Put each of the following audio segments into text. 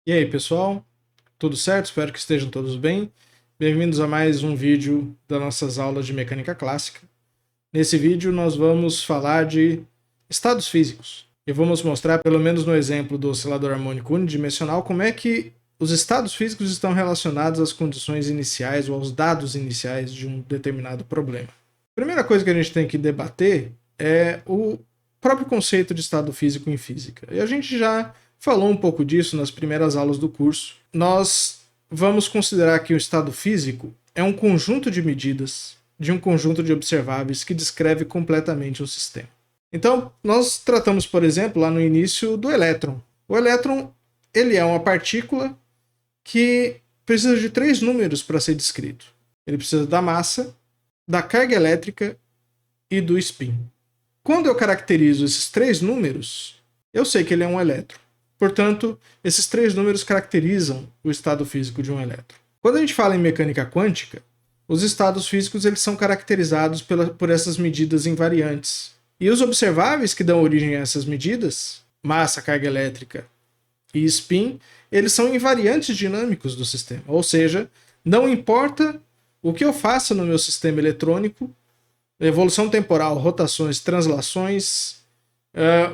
E aí, pessoal? Tudo certo? Espero que estejam todos bem. Bem-vindos a mais um vídeo das nossas aulas de mecânica clássica. Nesse vídeo nós vamos falar de estados físicos. E vamos mostrar, pelo menos no exemplo do oscilador harmônico unidimensional, como é que os estados físicos estão relacionados às condições iniciais ou aos dados iniciais de um determinado problema. A primeira coisa que a gente tem que debater é o próprio conceito de estado físico em física. E a gente já falou um pouco disso nas primeiras aulas do curso. Nós vamos considerar que o estado físico é um conjunto de medidas de um conjunto de observáveis que descreve completamente um sistema. Então, nós tratamos, por exemplo, lá no início do elétron. O elétron, ele é uma partícula que precisa de 3 números para ser descrito. Ele precisa da massa, da carga elétrica e do spin. Quando eu caracterizo esses 3 números, eu sei que ele é um elétron. Portanto, esses 3 números caracterizam o estado físico de um elétron. Quando a gente fala em mecânica quântica, os estados físicos eles são caracterizados por essas medidas invariantes. E os observáveis que dão origem a essas medidas, massa, carga elétrica e spin, eles são invariantes dinâmicos do sistema. Ou seja, não importa o que eu faça no meu sistema eletrônico, evolução temporal, rotações, translações,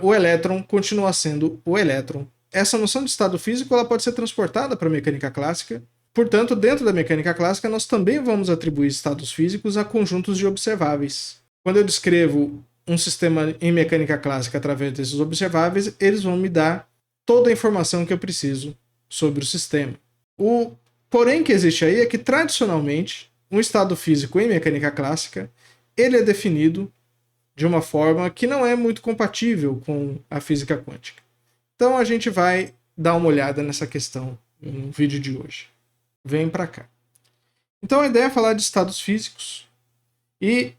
o elétron continua sendo o elétron. Essa noção de estado físico ela pode ser transportada para a mecânica clássica. Portanto, dentro da mecânica clássica, nós também vamos atribuir estados físicos a conjuntos de observáveis. Quando eu descrevo um sistema em mecânica clássica através desses observáveis, eles vão me dar toda a informação que eu preciso sobre o sistema. O porém que existe aí é que, tradicionalmente, um estado físico em mecânica clássica ele é definido de uma forma que não é muito compatível com a física quântica. Então a gente vai dar uma olhada nessa questão no vídeo de hoje. Vem para cá. Então a ideia é falar de estados físicos e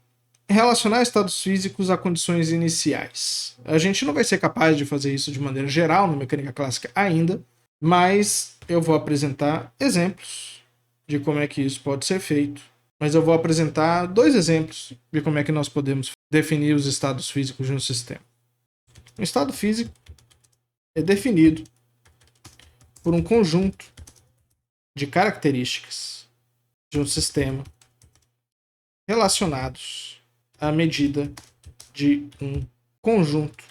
relacionar estados físicos a condições iniciais. A gente não vai ser capaz de fazer isso de maneira geral na mecânica clássica ainda, mas eu vou apresentar exemplos de como é que isso pode ser feito. Mas eu vou apresentar 2 exemplos de como é que nós podemos definir os estados físicos de um sistema. Um estado físico é definido por um conjunto de características de um sistema relacionados à medida de um conjunto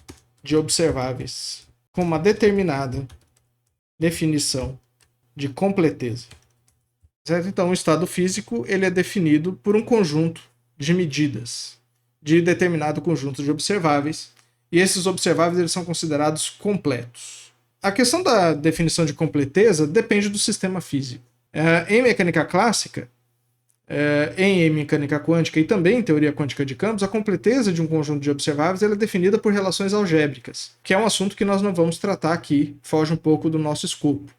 de observáveis com uma determinada definição de completeza. Certo? Então, o estado físico ele é definido por um conjunto de medidas de determinado conjunto de observáveis, e esses observáveis eles são considerados completos. A questão da definição de completeza depende do sistema físico. Em mecânica clássica, em mecânica quântica e também em teoria quântica de campos, a completeza de um conjunto de observáveis é definida por relações algébricas, que é um assunto que nós não vamos tratar aqui, foge um pouco do nosso escopo.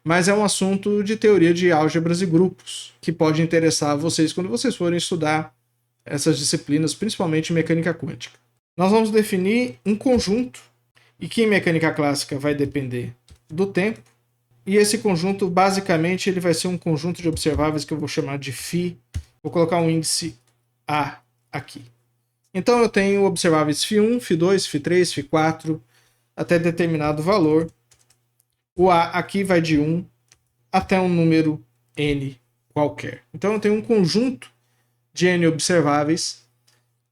Mas é um assunto de teoria de álgebras e grupos, que pode interessar a vocês quando vocês forem estudar essas disciplinas, principalmente mecânica quântica. Nós vamos definir um conjunto, e que em mecânica clássica vai depender do tempo, e esse conjunto, basicamente, ele vai ser um conjunto de observáveis que eu vou chamar de φ. Vou colocar um índice A aqui. Então eu tenho observáveis φ1, φ2, φ3, φ4, até determinado valor. O A aqui vai de 1 até um número n qualquer. Então eu tenho um conjunto de n observáveis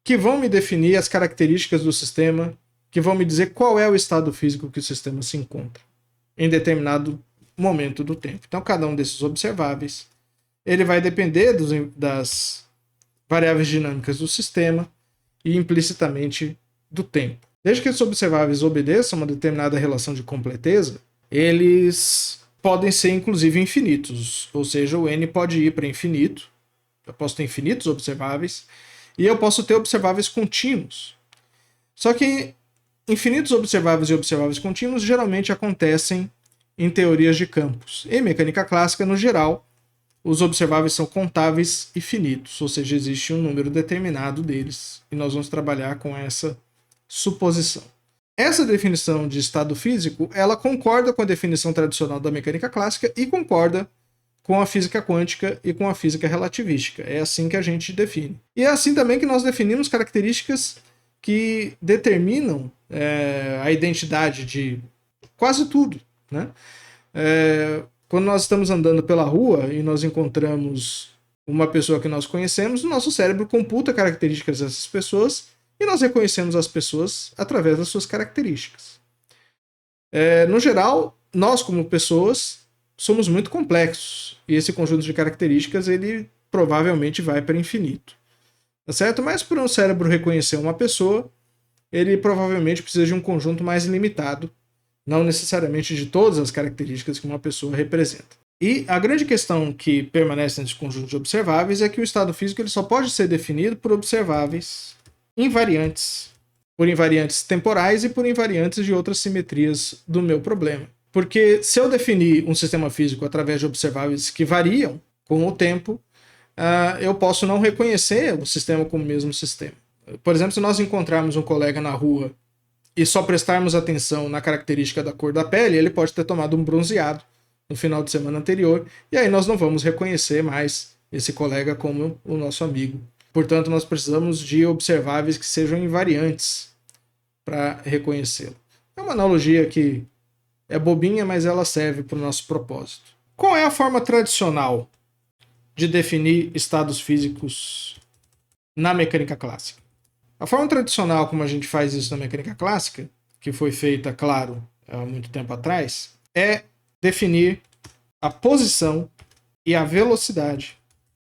que vão me definir as características do sistema, que vão me dizer qual é o estado físico que o sistema se encontra em determinado momento do tempo. Então cada um desses observáveis ele vai depender das variáveis dinâmicas do sistema e implicitamente do tempo. Desde que esses observáveis obedeçam uma determinada relação de completeza, eles podem ser inclusive infinitos, ou seja, o n pode ir para infinito, eu posso ter infinitos observáveis, e eu posso ter observáveis contínuos. Só que infinitos observáveis e observáveis contínuos geralmente acontecem em teorias de campos. Em mecânica clássica, no geral, os observáveis são contáveis e finitos, ou seja, existe um número determinado deles, e nós vamos trabalhar com essa suposição. Essa definição de estado físico, ela concorda com a definição tradicional da mecânica clássica e concorda com a física quântica e com a física relativística. É assim que a gente define. E é assim também que nós definimos características que determinam a identidade de quase tudo, né? Quando nós estamos andando pela rua e nós encontramos uma pessoa que nós conhecemos, o nosso cérebro computa características dessas pessoas e nós reconhecemos as pessoas através das suas características. No geral, nós como pessoas somos muito complexos e esse conjunto de características ele provavelmente vai para o infinito, tá certo? Mas para um cérebro reconhecer uma pessoa, ele provavelmente precisa de um conjunto mais limitado, não necessariamente de todas as características que uma pessoa representa. E a grande questão que permanece nesse conjunto de observáveis é que o estado físico ele só pode ser definido por observáveis invariantes, por invariantes temporais e por invariantes de outras simetrias do meu problema. Porque se eu definir um sistema físico através de observáveis que variam com o tempo, eu posso não reconhecer o sistema como o mesmo sistema. Por exemplo, se nós encontrarmos um colega na rua e só prestarmos atenção na característica da cor da pele, ele pode ter tomado um bronzeado no final de semana anterior, e aí nós não vamos reconhecer mais esse colega como o nosso amigo. Portanto, nós precisamos de observáveis que sejam invariantes para reconhecê-lo. É uma analogia que é bobinha, mas ela serve para o nosso propósito. Qual é a forma tradicional de definir estados físicos na mecânica clássica? A forma tradicional como a gente faz isso na mecânica clássica, que foi feita, claro, há muito tempo atrás, é definir a posição e a velocidade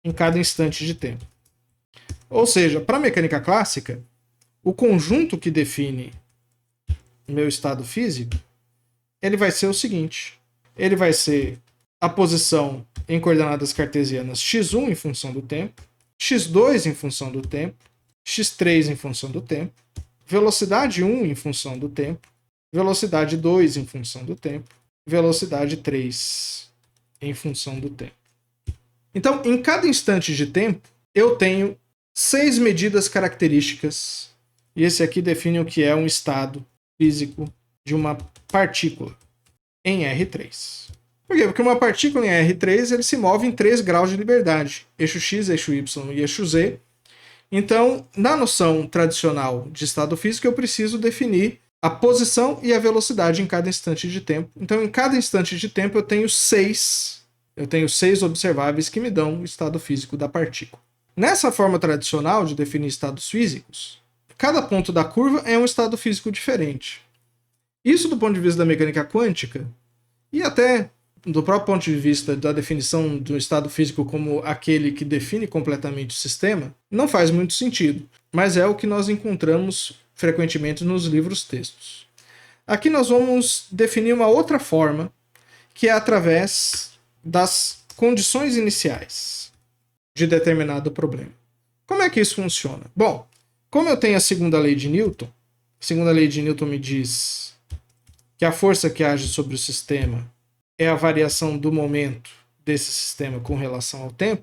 em cada instante de tempo. Ou seja, para a mecânica clássica, o conjunto que define o meu estado físico, ele vai ser o seguinte: ele vai ser a posição em coordenadas cartesianas x1 em função do tempo, x2 em função do tempo, x3 em função do tempo, velocidade 1 em função do tempo, velocidade 2 em função do tempo, velocidade 3 em função do tempo. Então, em cada instante de tempo, eu tenho 6 medidas características, e esse aqui define o que é um estado físico de uma partícula em R3. Por quê? Porque uma partícula em R3 ele se move em 3 graus de liberdade, eixo x, eixo y e eixo z. Então, na noção tradicional de estado físico, eu preciso definir a posição e a velocidade em cada instante de tempo. Então, em cada instante de tempo, eu tenho 6 observáveis que me dão o estado físico da partícula. Nessa forma tradicional de definir estados físicos, cada ponto da curva é um estado físico diferente. Isso do ponto de vista da mecânica quântica, e até do próprio ponto de vista da definição do estado físico como aquele que define completamente o sistema, não faz muito sentido, mas é o que nós encontramos frequentemente nos livros textos. Aqui nós vamos definir uma outra forma, que é através das condições iniciais de determinado problema. Como é que isso funciona? Bom, como eu tenho a segunda lei de Newton, a segunda lei de Newton me diz que a força que age sobre o sistema é a variação do momento desse sistema com relação ao tempo.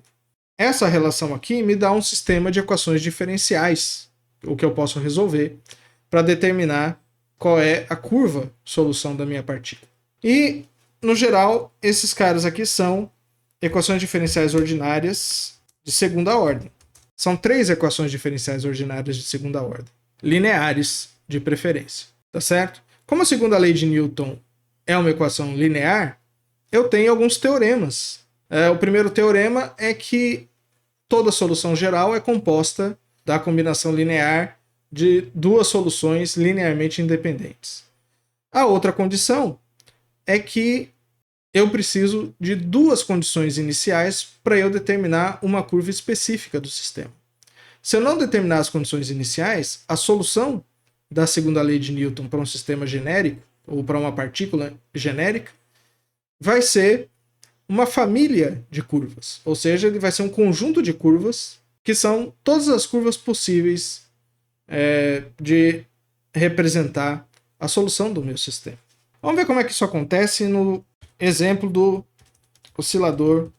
Essa relação aqui me dá um sistema de equações diferenciais, o que eu posso resolver para determinar qual é a curva solução da minha partícula. E, no geral, esses caras aqui são equações diferenciais ordinárias de segunda ordem. São 3 equações diferenciais ordinárias de segunda ordem, lineares de preferência, tá certo? Como a segunda lei de Newton é uma equação linear, eu tenho alguns teoremas. O primeiro teorema é que toda solução geral é composta da combinação linear de 2 soluções linearmente independentes. A outra condição é que eu preciso de 2 condições iniciais para eu determinar uma curva específica do sistema. Se eu não determinar as condições iniciais, a solução da segunda lei de Newton para um sistema genérico, ou para uma partícula genérica, vai ser uma família de curvas. Ou seja, ele vai ser um conjunto de curvas que são todas as curvas possíveis de representar a solução do meu sistema. Vamos ver como é que isso acontece no exemplo do oscilador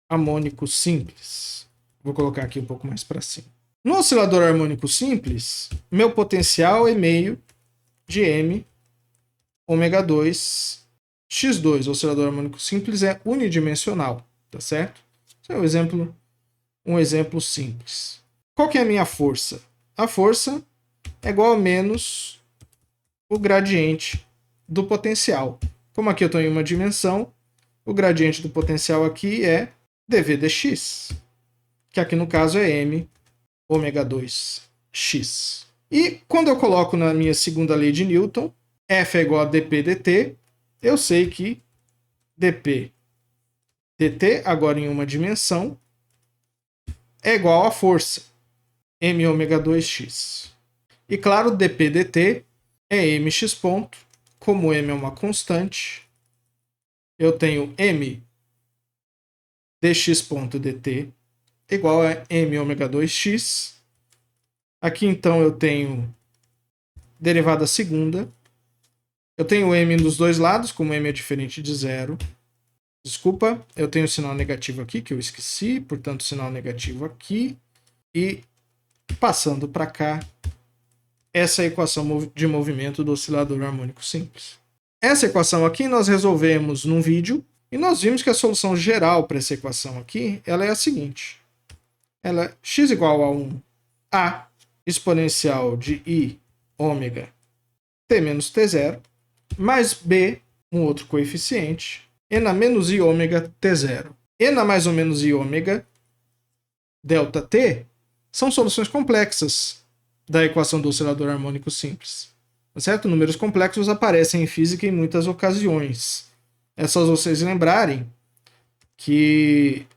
harmônico simples. Vou colocar aqui um pouco mais para cima. No oscilador harmônico simples, meu potencial é meio de m ômega 2 x2. O oscilador harmônico simples é unidimensional, tá certo? Esse é um exemplo simples. Qual que é a minha força? A força é igual a menos o gradiente do potencial. Como aqui eu estou em uma dimensão, o gradiente do potencial aqui é dV dx, que aqui no caso é m ômega 2x. E quando eu coloco na minha segunda lei de Newton, F é igual a dp dt, eu sei que dp dt, agora em uma dimensão, é igual à força, m ômega 2x. E claro, dp dt é mx ponto, como m é uma constante, eu tenho m dx ponto dt igual a m ômega 2x. Aqui então eu tenho derivada segunda. Eu tenho m dos dois lados, como m é diferente de zero. Desculpa, eu tenho sinal negativo aqui, que eu esqueci, portanto sinal negativo aqui. E passando para cá, essa é a equação de movimento do oscilador harmônico simples. Essa equação aqui nós resolvemos num vídeo, e nós vimos que a solução geral para essa equação aqui, ela é a seguinte. Ela é x igual a 1a exponencial de i ômega t menos t0, mais b, um outro coeficiente, n menos i ômega t0. N mais ou menos i ômega delta t são soluções complexas da equação do oscilador harmônico simples. Certo? Números complexos aparecem em física em muitas ocasiões. É só vocês lembrarem que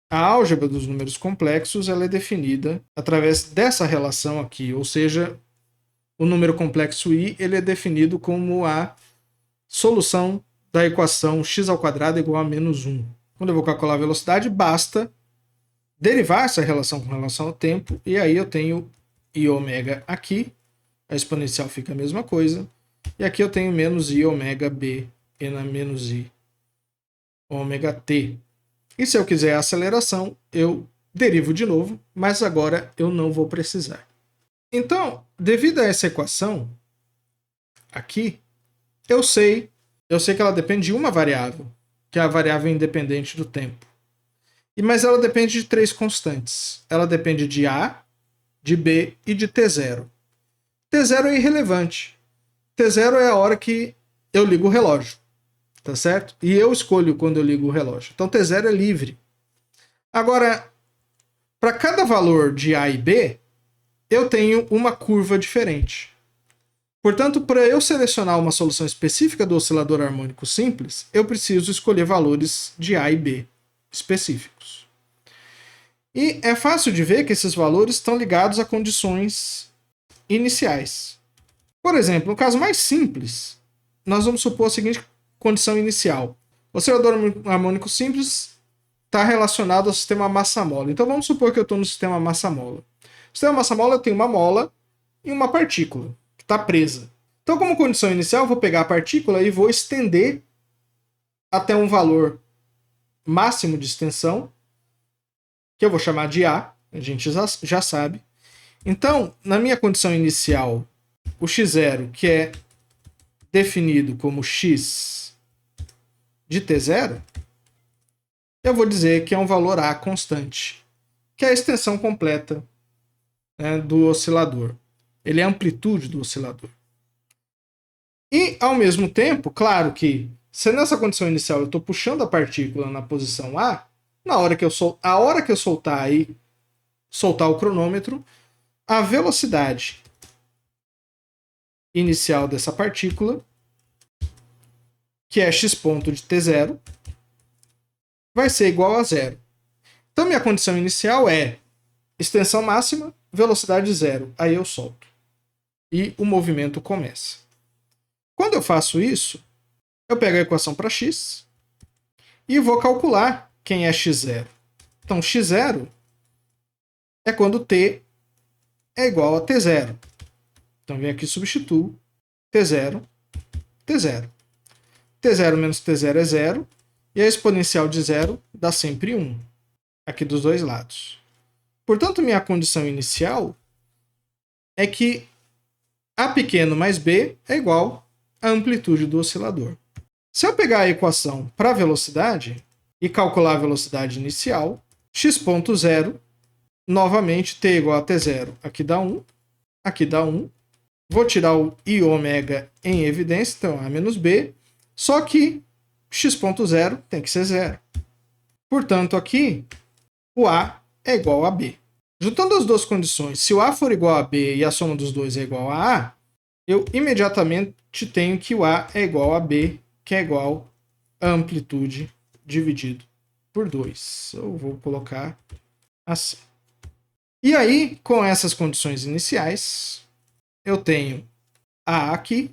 a álgebra dos números complexos ela é definida através dessa relação aqui, ou seja, o número complexo i ele é definido como a solução da equação x² igual a menos 1. Quando eu vou calcular a velocidade, basta derivar essa relação com relação ao tempo, e aí eu tenho i ômega aqui, a exponencial fica a mesma coisa, e aqui eu tenho menos i ômega b, n menos i ômega t. E se eu quiser a aceleração, eu derivo de novo, mas agora eu não vou precisar. Então, devido a essa equação aqui, eu sei que ela depende de uma variável, que é a variável independente do tempo. Mas ela depende de três constantes. Ela depende de A, de B e de T0. T0 é irrelevante. T0 é a hora que eu ligo o relógio. Tá certo? E eu escolho quando eu ligo o relógio. Então T0 é livre. Agora, para cada valor de A e B, eu tenho uma curva diferente. Portanto, para eu selecionar uma solução específica do oscilador harmônico simples, eu preciso escolher valores de A e B específicos. E é fácil de ver que esses valores estão ligados a condições iniciais. Por exemplo, no caso mais simples, nós vamos supor a seguinte condição inicial. O oscilador harmônico simples está relacionado ao sistema massa-mola. Então vamos supor que eu estou no sistema massa-mola. No sistema massa-mola eu tenho uma mola e uma partícula que está presa. Então, como condição inicial, eu vou pegar a partícula e vou estender até um valor máximo de extensão, que eu vou chamar de A, a gente já sabe. Então, na minha condição inicial, o x0, que é definido como x de t0, eu vou dizer que é um valor A constante, que é a extensão completa, né, do oscilador. Ele é a amplitude do oscilador. E, ao mesmo tempo, claro que, se nessa condição inicial eu estou puxando a partícula na posição A, a hora que eu soltar aí, soltar o cronômetro, a velocidade inicial dessa partícula, que é x ponto de t0, vai ser igual a zero. Então, minha condição inicial é extensão máxima, velocidade zero. Aí eu solto. E o movimento começa. Quando eu faço isso, eu pego a equação para x e vou calcular quem é x0. Então, x0 é quando t é igual a t0. Então, venho aqui e substituo t0, t0. t0 menos t0 é 0, e a exponencial de 0 dá sempre 1, aqui dos dois lados. Portanto, minha condição inicial é que A pequeno mais B é igual à amplitude do oscilador. Se eu pegar a equação para a velocidade e calcular a velocidade inicial, x ponto 0, novamente t igual a t0, aqui dá 1, aqui dá 1. Vou tirar o i ômega em evidência, então A menos B. Só que x.0 tem que ser 0. Portanto, aqui, o A é igual a B. Juntando as duas condições, se o A for igual a B e a soma dos dois é igual a A, eu imediatamente tenho que o A é igual a B, que é igual a amplitude dividido por 2. Eu vou colocar assim. E aí, com essas condições iniciais, eu tenho A aqui,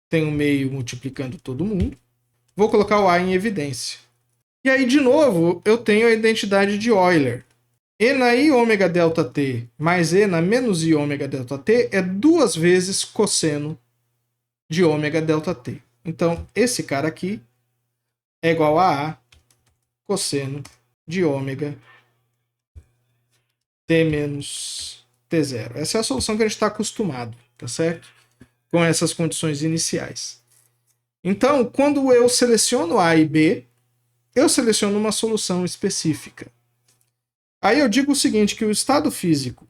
tenho meio multiplicando todo mundo. Vou colocar o A em evidência. E aí, de novo, eu tenho a identidade de Euler. E na I ômega delta t mais E na menos I ômega delta t é 2 vezes cosseno de ômega delta t. Então, esse cara aqui é igual a A cosseno de ômega t menos t0. Essa é a solução que a gente está acostumado, tá certo? Com essas condições iniciais. Então, quando eu seleciono A e B, eu seleciono uma solução específica. Aí eu digo o seguinte, que o estado físico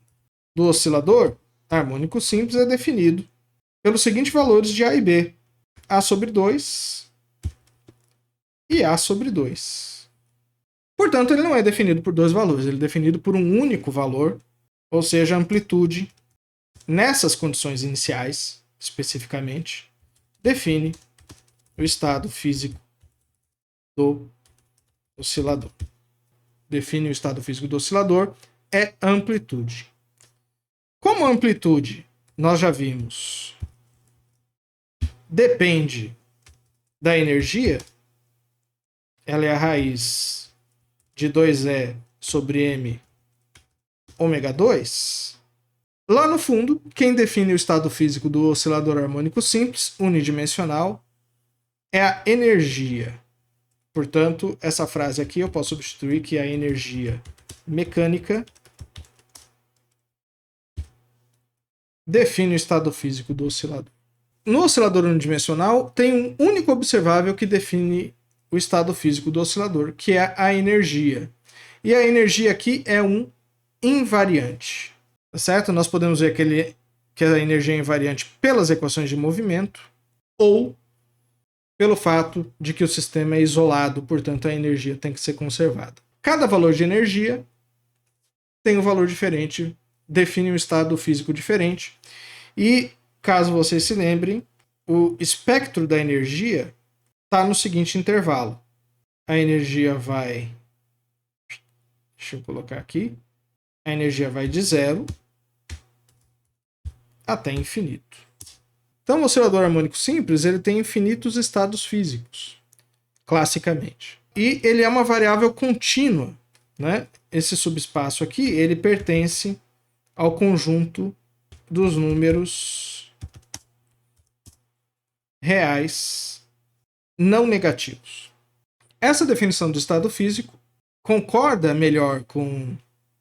do oscilador harmônico simples é definido pelos seguintes valores de A e B. A sobre 2 e A sobre 2. Portanto, ele não é definido por dois valores, ele é definido por um único valor, ou seja, a amplitude, nessas condições iniciais, especificamente, define o estado físico do oscilador. Define o estado físico do oscilador é amplitude. Como a amplitude, nós já vimos, depende da energia, ela é a raiz de 2E sobre M ômega 2, lá no fundo, quem define o estado físico do oscilador harmônico simples, unidimensional, é a energia. Portanto, essa frase aqui eu posso substituir que a energia mecânica define o estado físico do oscilador. No oscilador unidimensional, tem um único observável que define o estado físico do oscilador, que é a energia. E a energia aqui é um invariante. Tá certo? Nós podemos ver que a energia é invariante pelas equações de movimento ou pelo fato de que o sistema é isolado, portanto a energia tem que ser conservada. Cada valor de energia tem um valor diferente, define um estado físico diferente. E, caso vocês se lembrem, o espectro da energia está no seguinte intervalo. A energia vai... Deixa eu colocar aqui. A energia vai de 0 até infinito. Então, o oscilador harmônico simples ele tem infinitos estados físicos, classicamente. E ele é uma variável contínua. Né? Esse subespaço aqui ele pertence ao conjunto dos números reais não negativos. Essa definição do estado físico concorda melhor com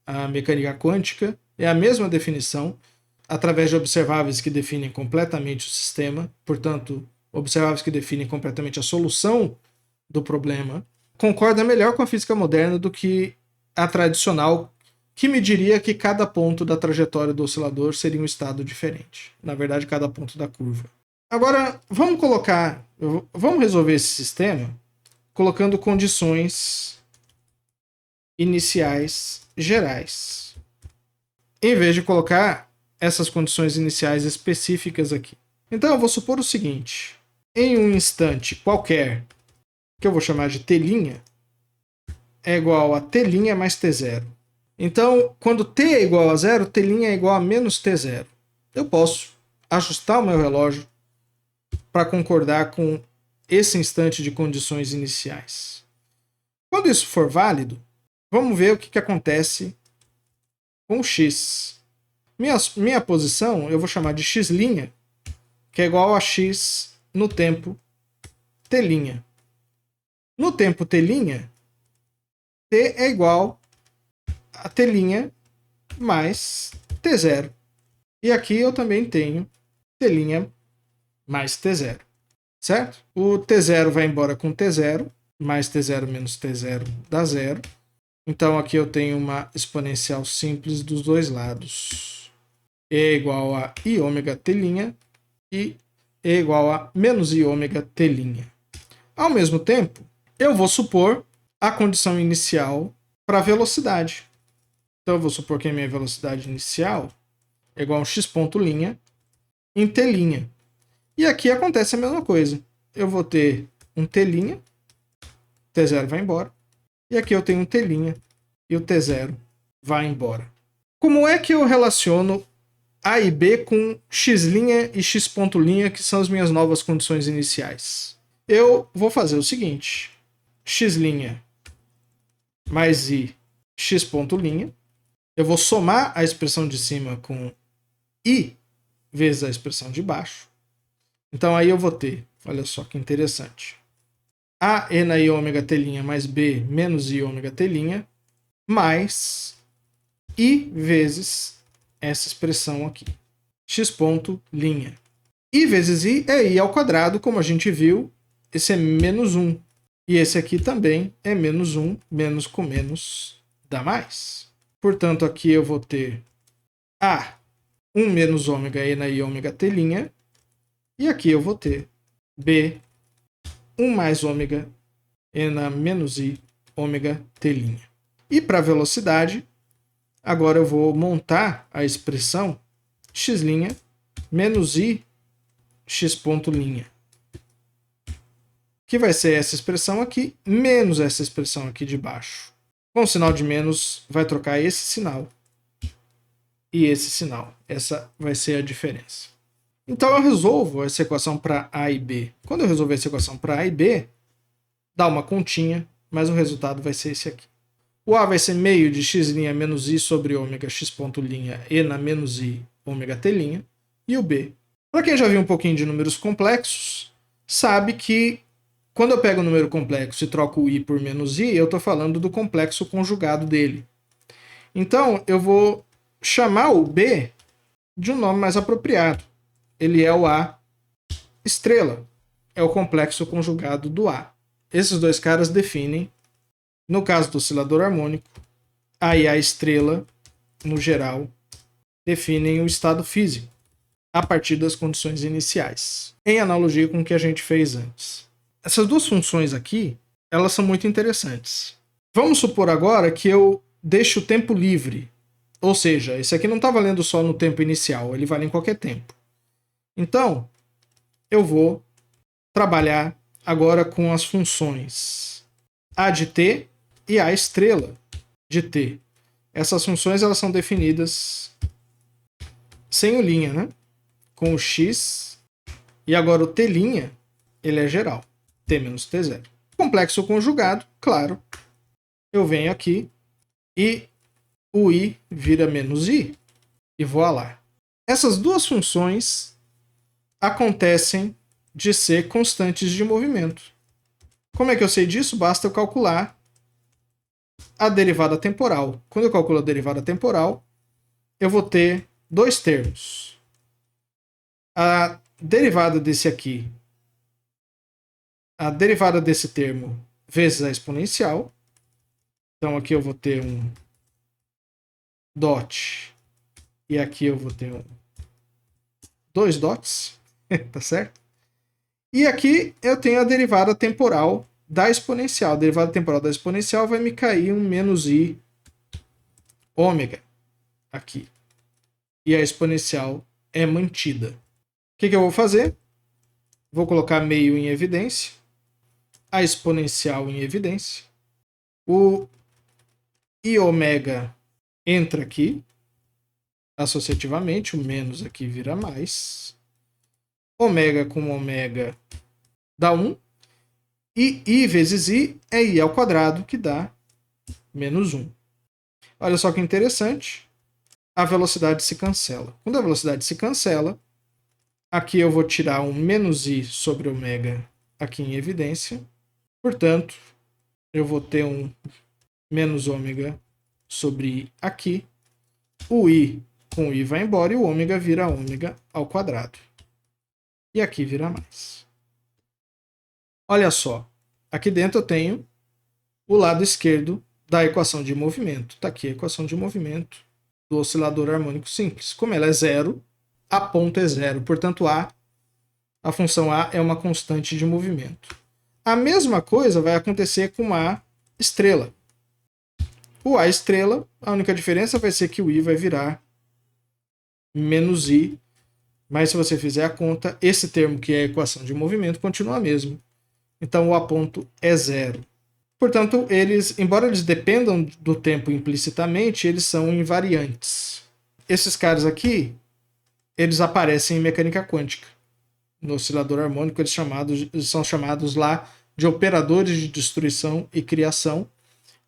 a mecânica quântica, é a mesma definição, através de observáveis que definem completamente o sistema, portanto, observáveis que definem completamente a solução do problema, concorda melhor com a física moderna do que a tradicional, que me diria que cada ponto da trajetória do oscilador seria um estado diferente. Na verdade, cada ponto da curva. Agora, vamos resolver esse sistema colocando condições iniciais gerais, em vez de colocar essas condições iniciais específicas aqui. Então eu vou supor o seguinte, em um instante qualquer, que eu vou chamar de t' é igual a t' mais t0. Então, quando t é igual a 0, t' é igual a menos t0. Eu posso ajustar o meu relógio para concordar com esse instante de condições iniciais. Quando isso for válido, vamos ver o que acontece com o x. Minha posição eu vou chamar de x', que é igual a x no tempo t'. No tempo t', t é igual a t' mais t0. E aqui eu também tenho t' mais t0. Certo? O t0 vai embora com t0, mais t0 menos t0 dá 0. Então aqui eu tenho uma exponencial simples dos dois lados. E é igual a i ômega t' e é igual a menos I ômega T'. Ao mesmo tempo, eu vou supor a condição inicial para a velocidade. Então eu vou supor que a minha velocidade inicial é igual a um x ponto linha em T'. E aqui acontece a mesma coisa. Eu vou ter um T', T0 vai embora. E aqui eu tenho um T' e o T0 vai embora. Como é que eu relaciono A e B com x' e x ponto linha, que são as minhas novas condições iniciais? Eu vou fazer o seguinte: x' mais I x ponto linha. Eu vou somar a expressão de cima com I vezes a expressão de baixo. Então aí eu vou ter, olha só que interessante, A e na I ômega T' mais B menos I ômega T' mais I vezes essa expressão aqui, x ponto linha. I vezes I é I ao quadrado, como a gente viu, esse é menos 1. E esse aqui também é menos 1, menos com menos dá mais. Portanto, aqui eu vou ter A, 1 menos ômega E na I ômega T', e aqui eu vou ter B, 1 mais ômega E na menos I ômega T'. E para a velocidade, agora eu vou montar a expressão x' menos I x ponto linha, que vai ser essa expressão aqui, menos essa expressão aqui de baixo. Com o sinal de menos, vai trocar esse sinal e esse sinal. Essa vai ser a diferença. Então eu resolvo essa equação para A e B. Quando eu resolver essa equação para A e B, dá uma continha, mas o resultado vai ser esse aqui. O A vai ser meio de x' menos I sobre ômega x ponto linha E na menos I ômega T'. E o B, para quem já viu um pouquinho de números complexos, sabe que quando eu pego o número complexo e troco o I por menos I, eu estou falando do complexo conjugado dele. Então, eu vou chamar o B de um nome mais apropriado. Ele é o A estrela. É o complexo conjugado do A. Esses dois caras definem, no caso do oscilador harmônico, A e A estrela, no geral, definem o estado físico a partir das condições iniciais, em analogia com o que a gente fez antes. Essas duas funções aqui, elas são muito interessantes. Vamos supor agora que eu deixo o tempo livre. Ou seja, esse aqui não está valendo só no tempo inicial, ele vale em qualquer tempo. Então, eu vou trabalhar agora com as funções A de t e A estrela de t. Essas funções elas são definidas sem o linha, né? Com o x, e agora o t', ele é geral. T menos T0. Complexo conjugado, claro. Eu venho aqui e o I vira menos I e vou lá. Essas duas funções acontecem de ser constantes de movimento. Como é que eu sei disso? Basta eu calcular a derivada temporal. Quando eu calculo a derivada temporal, eu vou ter dois termos. A derivada desse aqui, a derivada desse termo vezes a exponencial. Então aqui eu vou ter um dot e aqui eu vou ter dois dots, tá certo? E aqui eu tenho a derivada temporal da exponencial. A derivada temporal da exponencial vai me cair um menos i ômega aqui. E a exponencial é mantida. O que eu vou fazer? Vou colocar meio em evidência, a exponencial em evidência. O i ômega entra aqui associativamente, o menos aqui vira mais. Ômega com ômega dá 1. E i vezes i é i ao quadrado, que dá menos 1. Olha só que interessante. A velocidade se cancela. Quando a velocidade se cancela, aqui eu vou tirar um menos i sobre ômega aqui em evidência. Portanto, eu vou ter um menos ômega sobre i aqui. O i com o i vai embora e o ômega vira ômega ao quadrado. E aqui vira mais. Olha só, aqui dentro eu tenho o lado esquerdo da equação de movimento. Está aqui a equação de movimento do oscilador harmônico simples. Como ela é zero, a ponto é zero. Portanto, A A função A é uma constante de movimento. A mesma coisa vai acontecer com A estrela. O A estrela, a única diferença vai ser que o I vai virar menos I, mas se você fizer a conta, esse termo que é a equação de movimento continua mesmo. Então o A ponto é zero. Portanto, embora eles dependam do tempo implicitamente, eles são invariantes. Esses caras aqui, eles aparecem em mecânica quântica. No oscilador harmônico, eles são chamados lá de operadores de destruição e criação.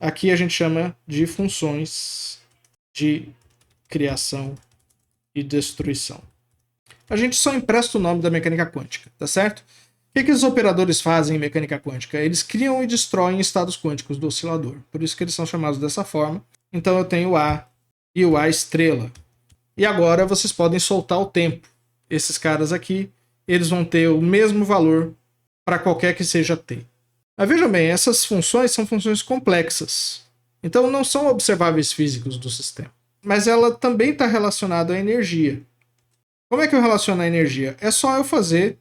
Aqui a gente chama de funções de criação e destruição. A gente só empresta o nome da mecânica quântica, tá certo? O que os operadores fazem em mecânica quântica? Eles criam e destroem estados quânticos do oscilador. Por isso que eles são chamados dessa forma. Então eu tenho o A e o A estrela. E agora vocês podem soltar o tempo. Esses caras aqui, eles vão ter o mesmo valor para qualquer que seja t. Mas vejam bem, essas funções são funções complexas. Então não são observáveis físicos do sistema. Mas ela também está relacionada à energia. Como é que eu relaciono a energia? É só eu fazer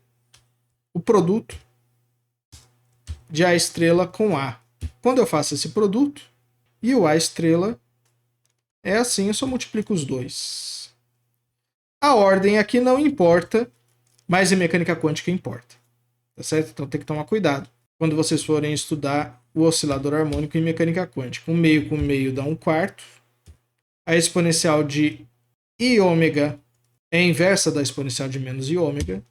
o produto de A estrela com A. Quando eu faço esse produto, e o A estrela é assim, eu só multiplico os dois. A ordem aqui não importa, mas em mecânica quântica importa. Tá certo? Então tem que tomar cuidado quando vocês forem estudar o oscilador harmônico em mecânica quântica. 1 meio com meio dá 1/4. A exponencial de I ômega é a inversa da exponencial de menos I ômega.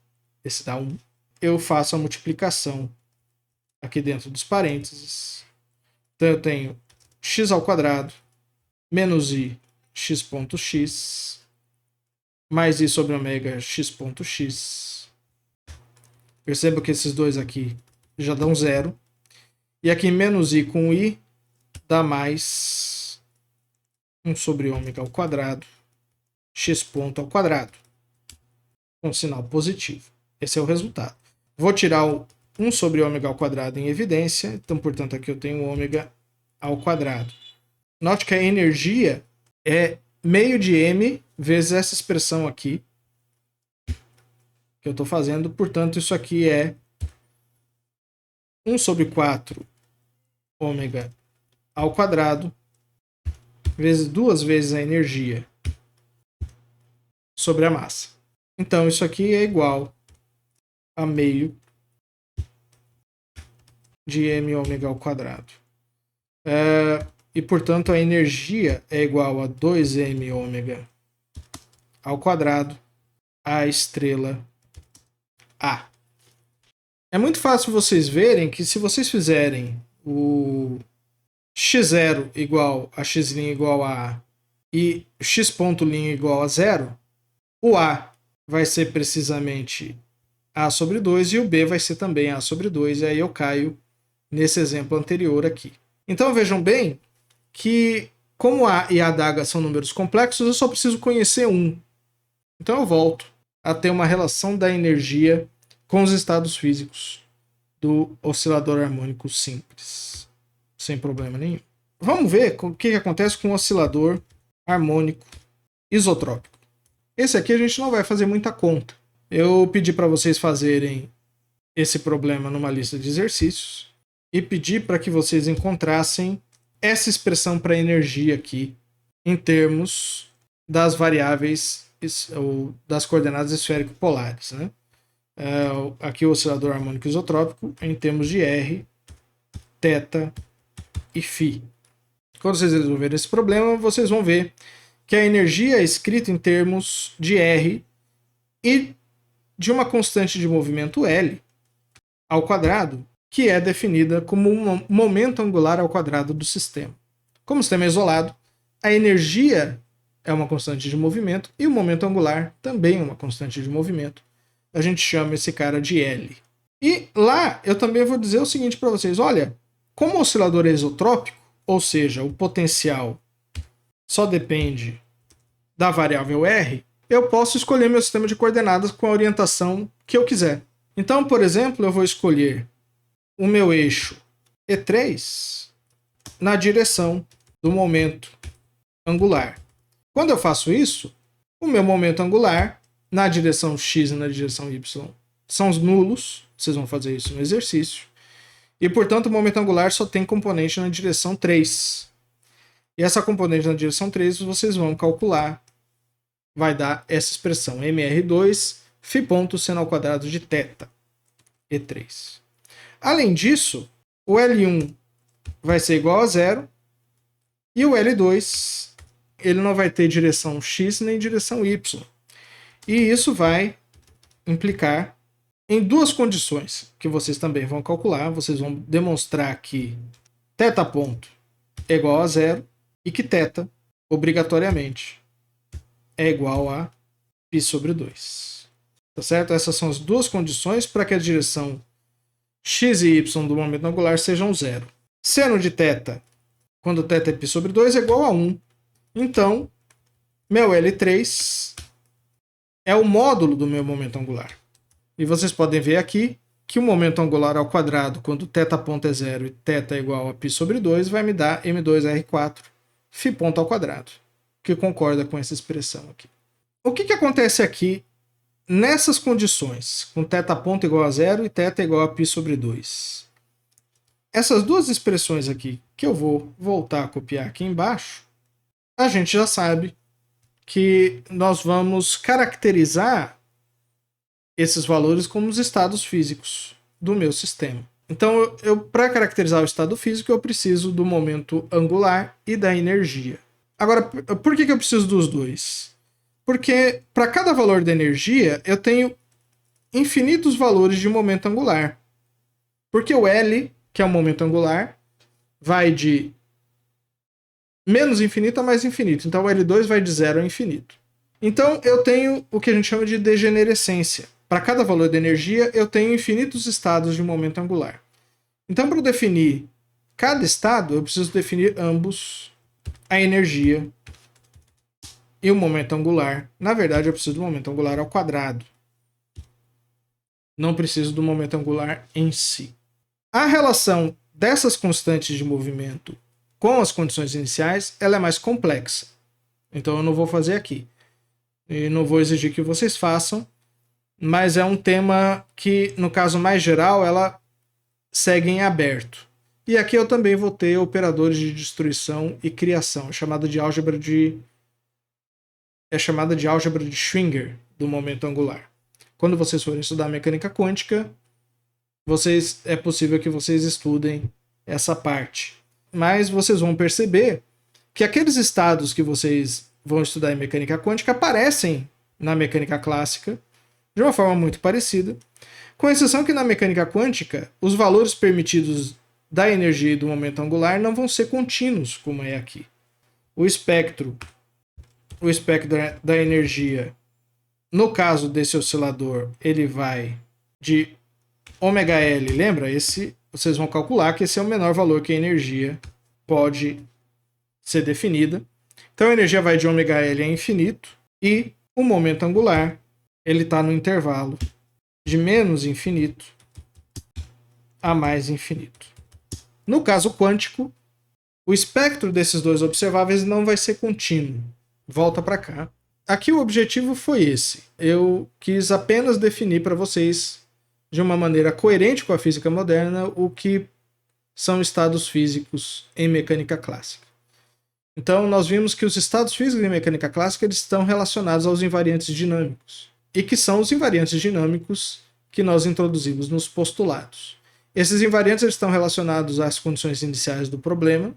Esse dá 1. Eu faço a multiplicação aqui dentro dos parênteses. Então eu tenho x ao quadrado menos i x ponto x mais i sobre ômega x ponto x. Perceba que esses dois aqui já dão 0. E aqui menos i com i dá mais 1 sobre ômega ao quadrado x ponto ao quadrado. Com sinal positivo. Esse é o resultado. Vou tirar o 1 sobre ômega ao quadrado em evidência. Então, portanto, aqui eu tenho ômega ao quadrado. Note que a energia é meio de m vezes essa expressão aqui que eu estou fazendo. Portanto, isso aqui é 1 sobre 4 ômega ao quadrado vezes 2 vezes a energia sobre a massa. Então, isso aqui é igual a meio de m ômega ao quadrado. E, portanto, a energia é igual a 2m ômega ao quadrado A estrela A. É muito fácil vocês verem que se vocês fizerem o x0 igual a x' igual a A e x ponto' igual a 0, o A vai ser precisamente A sobre 2 e o B vai ser também A sobre 2, e aí eu caio nesse exemplo anterior aqui. Então vejam bem que, como A e A d'H são números complexos, eu só preciso conhecer um. Então eu volto a ter uma relação da energia com os estados físicos do oscilador harmônico simples, sem problema nenhum. Vamos ver o que acontece com o oscilador harmônico isotrópico. Esse aqui a gente não vai fazer muita conta. Eu pedi para vocês fazerem esse problema numa lista de exercícios e pedi para que vocês encontrassem essa expressão para energia aqui em termos das variáveis ou das coordenadas esférico-polares, né? Aqui o oscilador harmônico isotrópico em termos de R, θ e φ. Quando vocês resolverem esse problema, vocês vão ver que a energia é escrita em termos de R e de uma constante de movimento L ao quadrado, que é definida como um momento angular ao quadrado do sistema. Como o sistema é isolado, a energia é uma constante de movimento e o momento angular também é uma constante de movimento. A gente chama esse cara de L. E lá eu também vou dizer o seguinte para vocês, olha, como o oscilador é isotrópico, ou seja, o potencial só depende da variável R, eu posso escolher meu sistema de coordenadas com a orientação que eu quiser. Então, por exemplo, eu vou escolher o meu eixo E3 na direção do momento angular. Quando eu faço isso, o meu momento angular na direção x e na direção y são os nulos, vocês vão fazer isso no exercício, e portanto o momento angular só tem componente na direção 3. E essa componente na direção 3 vocês vão calcular, vai dar essa expressão, mr2 φ ponto seno ao quadrado de θ, E3. Além disso, o L1 vai ser igual a 0, e o L2 ele não vai ter direção x nem direção y. E isso vai implicar em duas condições que vocês também vão calcular. Vocês vão demonstrar que θ ponto é igual a 0 e que θ, obrigatoriamente, é igual a π sobre 2. Tá certo? Essas são as duas condições para que a direção x e y do momento angular sejam 0. Seno de θ, quando θ é π sobre 2, é igual a 1. Então, meu L3 é o módulo do meu momento angular. E vocês podem ver aqui que o momento angular ao quadrado, quando θ ponto é 0 e θ é igual a π sobre 2, vai me dar m2r4 φ ponto ao quadrado, que concorda com essa expressão aqui. O que acontece aqui nessas condições, com θ ponto igual a 0 e θ igual a π sobre 2? Essas duas expressões aqui, que eu vou voltar a copiar aqui embaixo, a gente já sabe que nós vamos caracterizar esses valores como os estados físicos do meu sistema. Então, para caracterizar o estado físico, eu preciso do momento angular e da energia. Agora, por que eu preciso dos dois? Porque para cada valor da energia, eu tenho infinitos valores de momento angular. Porque o L, que é o momento angular, vai de menos infinito a mais infinito. Então, o L2 vai de 0 a infinito. Então, eu tenho o que a gente chama de degenerescência. Para cada valor de energia, eu tenho infinitos estados de momento angular. Então, para definir cada estado, eu preciso definir ambos, a energia e o momento angular. Na verdade, eu preciso do momento angular ao quadrado. Não preciso do momento angular em si. A relação dessas constantes de movimento com as condições iniciais, ela é mais complexa. Então, eu não vou fazer aqui. E não vou exigir que vocês façam, mas é um tema que, no caso mais geral, ela segue em aberto. E aqui eu também vou ter operadores de destruição e criação, chamada de álgebra de Schwinger do momento angular. Quando vocês forem estudar mecânica quântica, é possível que vocês estudem essa parte. Mas vocês vão perceber que aqueles estados que vocês vão estudar em mecânica quântica aparecem na mecânica clássica de uma forma muito parecida, com exceção que na mecânica quântica os valores permitidos da energia e do momento angular não vão ser contínuos, como é aqui. O espectro da energia, no caso desse oscilador, ele vai de ômega-L, lembra? Vocês vão calcular que esse é o menor valor que a energia pode ser definida. Então a energia vai de ômega-L a infinito e o momento angular ele está no intervalo de menos infinito a mais infinito. No caso quântico, o espectro desses dois observáveis não vai ser contínuo. Volta para cá. Aqui o objetivo foi esse. Eu quis apenas definir para vocês, de uma maneira coerente com a física moderna, o que são estados físicos em mecânica clássica. Então, nós vimos que os estados físicos em mecânica clássica eles estão relacionados aos invariantes dinâmicos, e que são os invariantes dinâmicos que nós introduzimos nos postulados. Esses invariantes eles estão relacionados às condições iniciais do problema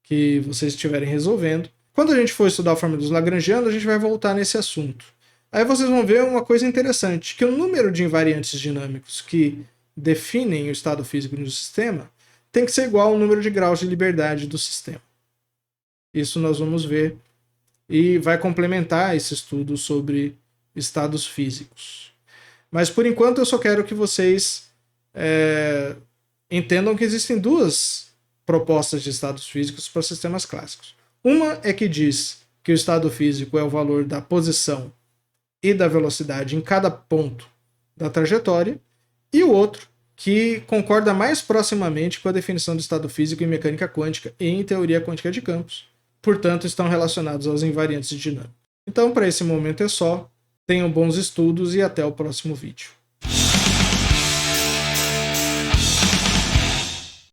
que vocês estiverem resolvendo. Quando a gente for estudar a fórmula dos lagrangianos, a gente vai voltar nesse assunto. Aí vocês vão ver uma coisa interessante, que o número de invariantes dinâmicos que definem o estado físico do sistema tem que ser igual ao número de graus de liberdade do sistema. Isso nós vamos ver e vai complementar esse estudo sobre estados físicos. Mas por enquanto eu só quero que vocês entendam que existem duas propostas de estados físicos para sistemas clássicos. Uma é que diz que o estado físico é o valor da posição e da velocidade em cada ponto da trajetória, e o outro que concorda mais proximamente com a definição do estado físico em mecânica quântica e em teoria quântica de campos, portanto estão relacionados aos invariantes dinâmicos. Então, para esse momento é só. Tenham bons estudos e até o próximo vídeo.